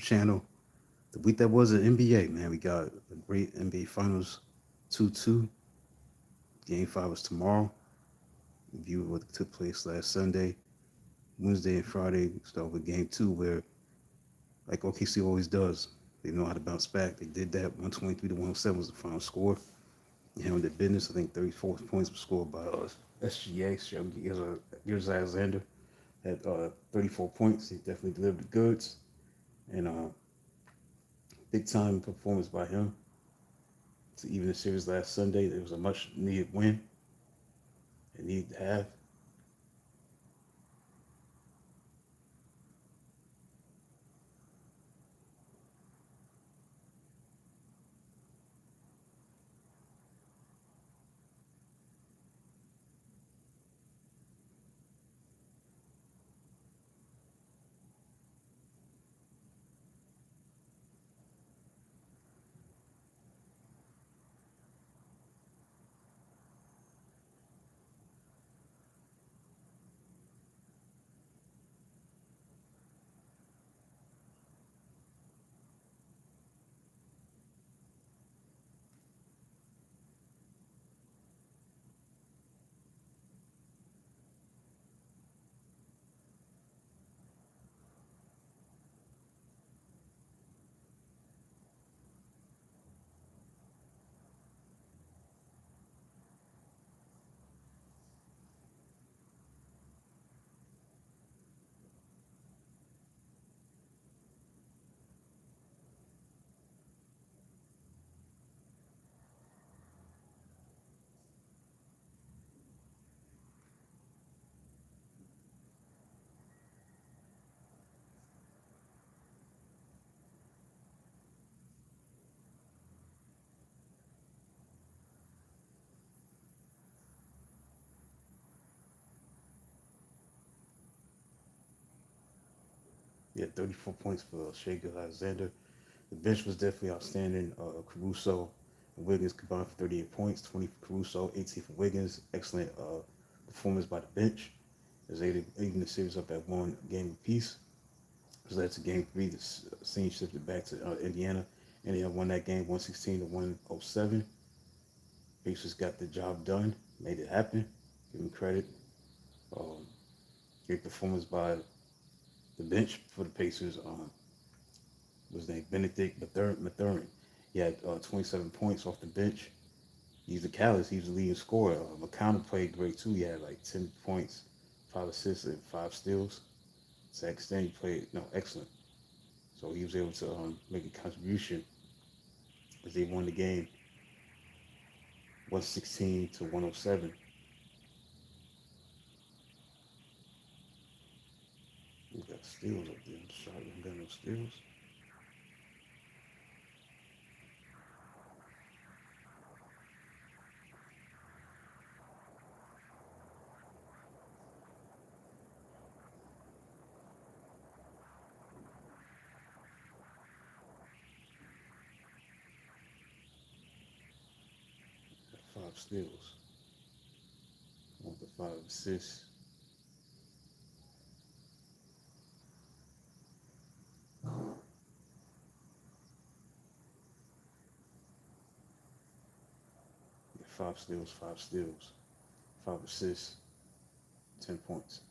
channel. The week that was an NBA, man, we got a great NBA Finals 2-2. Game 5 is tomorrow. Review what took place last Sunday. Wednesday and Friday start with game 2, where, like OKC always does, they know how to bounce back. They did that. 123 to 107 was the final score. They handled their business. I think 34 points were scored by SGA. Here's Alexander had 34 points. He definitely delivered the goods. And big time performance by him to even the series last Sunday. It was a much needed win. It needed to have. He had 34 points for Shea Alexander. The bench was definitely outstanding. Caruso and Wiggins combined for 38 points, 20 for Caruso, 18 for Wiggins. Excellent performance by the bench. As they even the series up at one game apiece. So that's game 3. The scene shifted back to Indiana. Indiana won that game 116 to 107. Pacers got the job done, made it happen. Give them credit. Um, Great performance by the bench for the Pacers. Was named Benedict Mathurin. He had 27 points off the bench. He's the catalyst. He's the leading scorer. McConnell played great too. He had like 10 points, 5 assists, and 5 steals. Zach Stanley played excellent. So he was able to make a contribution as they won the game 116 to 107. We got steals up there. Sorry, we got no steals. 5 steals. Want the 5 assists. Yeah, 5 steals, 5 steals, 5 assists, 10 points.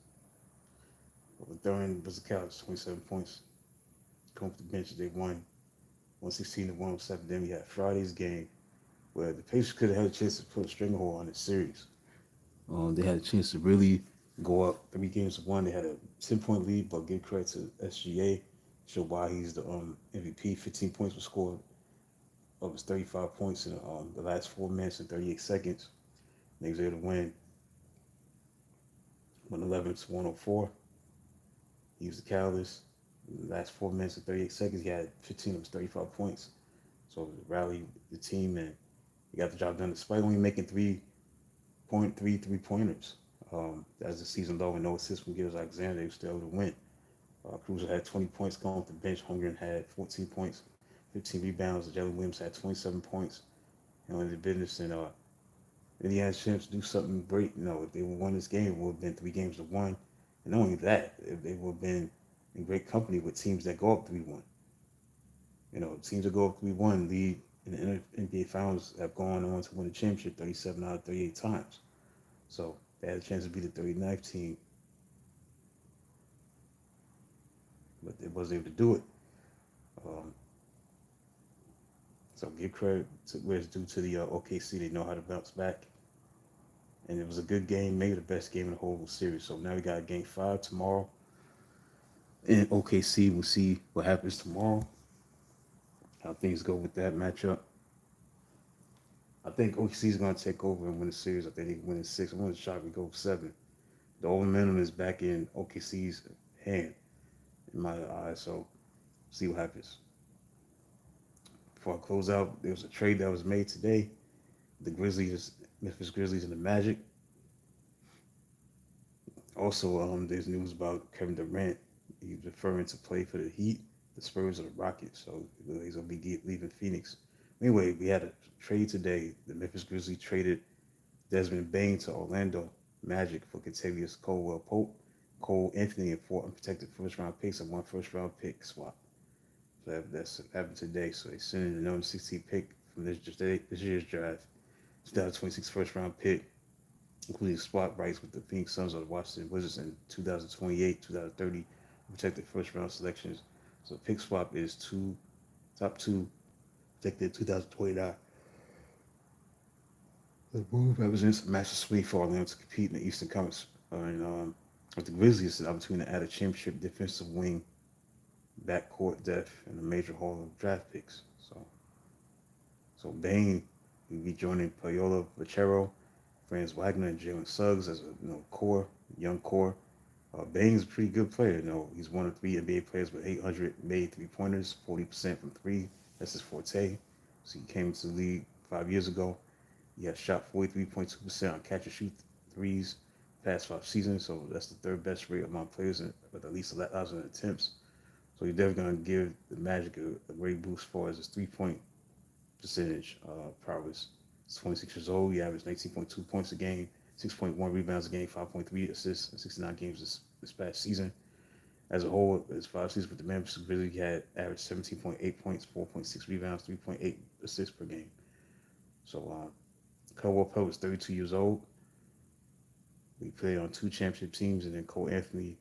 But during was the Cavs, 27 points. Come off the bench, they won 116 to 107. Then we had Friday's game where the Pacers could have had a chance to put a stranglehold on the series. They had a chance to really go up 3 games to 1. They had a 10-point lead, but give credit to SGA. Show why he's the MVP. 15 points were scored of his 35 points in the last 4 minutes and 38 seconds. And they was able to win 111 to 104. He was the catalyst. In the last 4 minutes and 38 seconds, he had 15 of his 35 points. So rally the team and he got the job done despite only making 3.3 3 pointers. As the season low and no assists from Gilles Alexander, he was still able to win. Cruiser had 20 points going off the bench. Holmgren had 14 points, 15 rebounds. Jalen Williams had 27 points. In the business, and then he had a chance to do something great. If they would won this game, it would have been 3 games to 1. And not only that, they would have been in great company with teams that go up 3-1. Teams that go up 3-1 lead in the NBA Finals have gone on to win the championship 37 out of 38 times. So they had a chance to be the 39th team, but they wasn't able to do it. Um, so give credit to where it's due to the OKC. They know how to bounce back. And it was a good game, maybe the best game in the whole series. So now we got game 5 tomorrow in OKC. We'll see what happens tomorrow, how things go with that matchup. I think OKC is going to take over and win the series. I think they can win in 6. I'm going to shock we go 7. The old momentum is back in OKC's hand, in my eyes. So see what happens. Before I close out, there was a trade that was made today. The Memphis Grizzlies and the Magic. Also, there's news about Kevin Durant. He's referring to play for the Heat, the Spurs, or the Rockets. So he's going to be leaving Phoenix. Anyway, we had a trade today. The Memphis Grizzlies traded Desmond Bane to Orlando Magic for Kentavious Caldwell-Pope, Cole Anthony, and 4 unprotected first-round picks and 1 first-round pick swap. So that's happened today. So they sent in the number 16 pick from this year's draft, 2026 first-round pick, including spot rights with the Phoenix Suns or the Washington Wizards in 2028, 2030 protected first-round selections. So pick swap is top 2 protected 2029. The move represents a massive swing for Orlando to compete in the Eastern Conference. With the Grizzlies, an opportunity to add a championship defensive wing, backcourt depth, and a major haul of draft picks. So Bane will be joining Paolo Banchero, Franz Wagner, and Jalen Suggs as a young core. Bane's a pretty good player. He's one of 3 NBA players with 800 made 3-pointers, 40% from 3. That's his forte. So he came into the league 5 years ago. He has shot 43.2% on catch and shoot threes past 5 seasons. So that's the 3rd best rate among players with at least 1,000 attempts. So he's definitely going to give the Magic a great boost for his 3-point percentage prowess. He's 26 years old. He averaged 19.2 points a game, 6.1 rebounds a game, 5.3 assists in 69 games this past season. As a whole, his 5 seasons with the Memphis Grizzlies, he had averaged 17.8 points, 4.6 rebounds, 3.8 assists per game. So Caldwell-Pope is 32 years old. We played on 2 championship teams, and then Cole Anthony,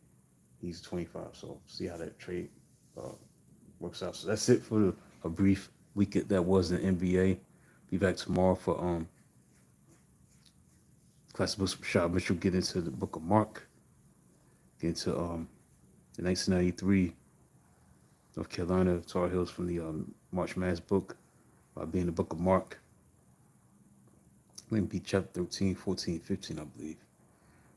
he's 25. So see how that trade works out. So that's it for a brief week that was in NBA. Be back tomorrow for Classic Books with Rashad Mitchell. Get into the Book of Mark. Get into the 1993 North Carolina Tar Heels from the March Madness book by being the Book of Mark. Maybe chapter 13, 14, 15, I believe.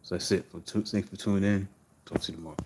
So that's it. Thanks for tuning in. Talk to you tomorrow.